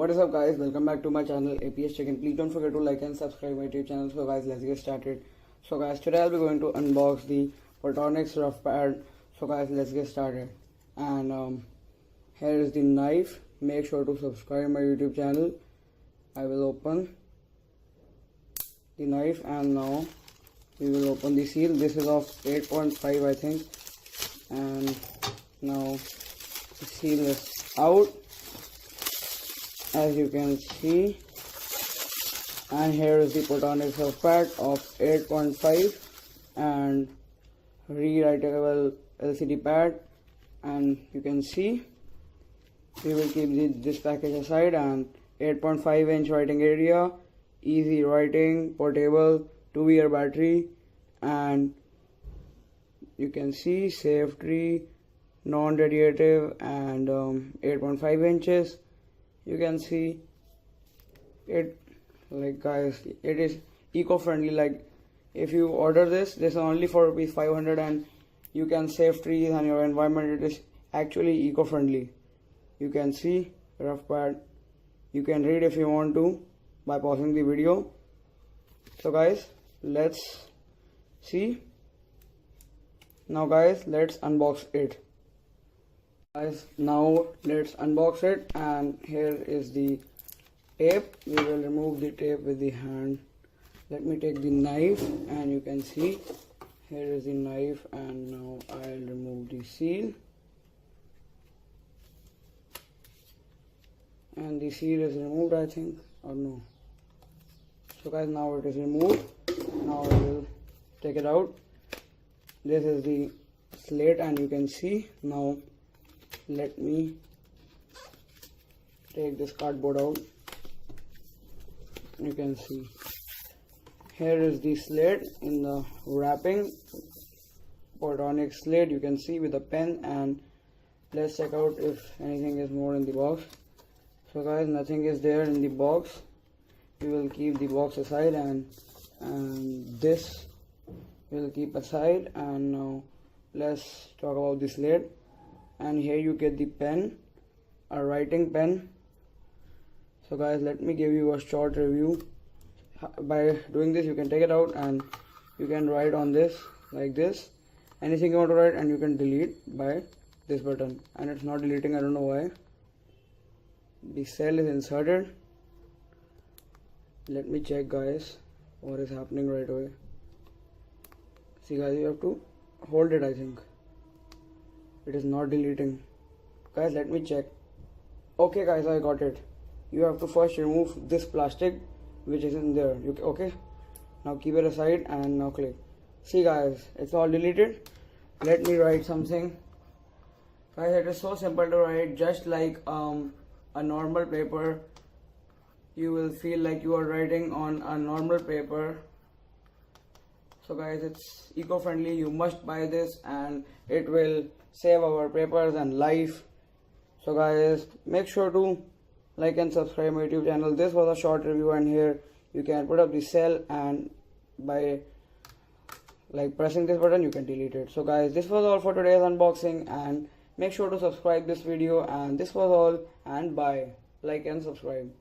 What is up guys, welcome back to my channel APS Chicken. Please don't forget to like and subscribe my YouTube channel. So guys, let's get started. So guys, today I'll be going to unbox the Portronics RuffPad. So guys, let's get started. And here is the knife. Make sure to subscribe my YouTube channel. I will open the knife and now we will open the seal. This is of 8.5 I think, and now the seal is out, as you can see, and here is the Portronics RuffPad of 8.5 and rewritable LCD pad. And you can see we will keep this package aside, and 8.5 inch writing area, easy writing, portable, 2-year battery, and you can see safety, non-radiative, and 8.5 inches. You can see it, like guys, it is eco-friendly. Like if you order this is only for ₹500 and you can save trees and your environment. It is actually eco-friendly. You can see RuffPad. You can read if you want to by pausing the video. So guys, let's see. Now guys, let's unbox it. Guys, now let's unbox it, and here is the tape. We will remove the tape with the hand. Let me take the knife, and you can see here is the knife, and now I'll remove the seal, and the seal is removed I think, or no. So guys, now it is removed. Now I will take it out. This is the slate, and you can see. Now let me take this cardboard out. You can see here is the slate in the wrapping, Portronics slate, you can see, with a pen. And let's check out if anything is more in the box. So guys, nothing is there in the box. We will keep the box aside, and this we'll keep aside. And now let's talk about the slate. And here you get the pen, a writing pen. So guys, let me give you a short review. By doing this, you can take it out and you can write on this like this, anything you want to write, and you can delete by this button. And it's not deleting, I don't know why. The cell is inserted. Let me check guys what is happening right away. See guys, you have to hold it. I think it is not deleting. Guys, let me check. Okay guys, I got it. You have to first remove this plastic which is in there. Okay, now keep it aside and now click. See guys, it's all deleted. Let me write something. Guys, it is so simple to write, just like a normal paper. You will feel like you are writing on a normal paper. So guys, it's eco-friendly. You must buy this, and it will save our papers and life. So guys, make sure to like and subscribe my YouTube channel. This was a short review, and here you can put up the cell, and by like pressing this button you can delete it. So guys, this was all for today's unboxing, and make sure to subscribe this video. And this was all, and bye. Like and subscribe.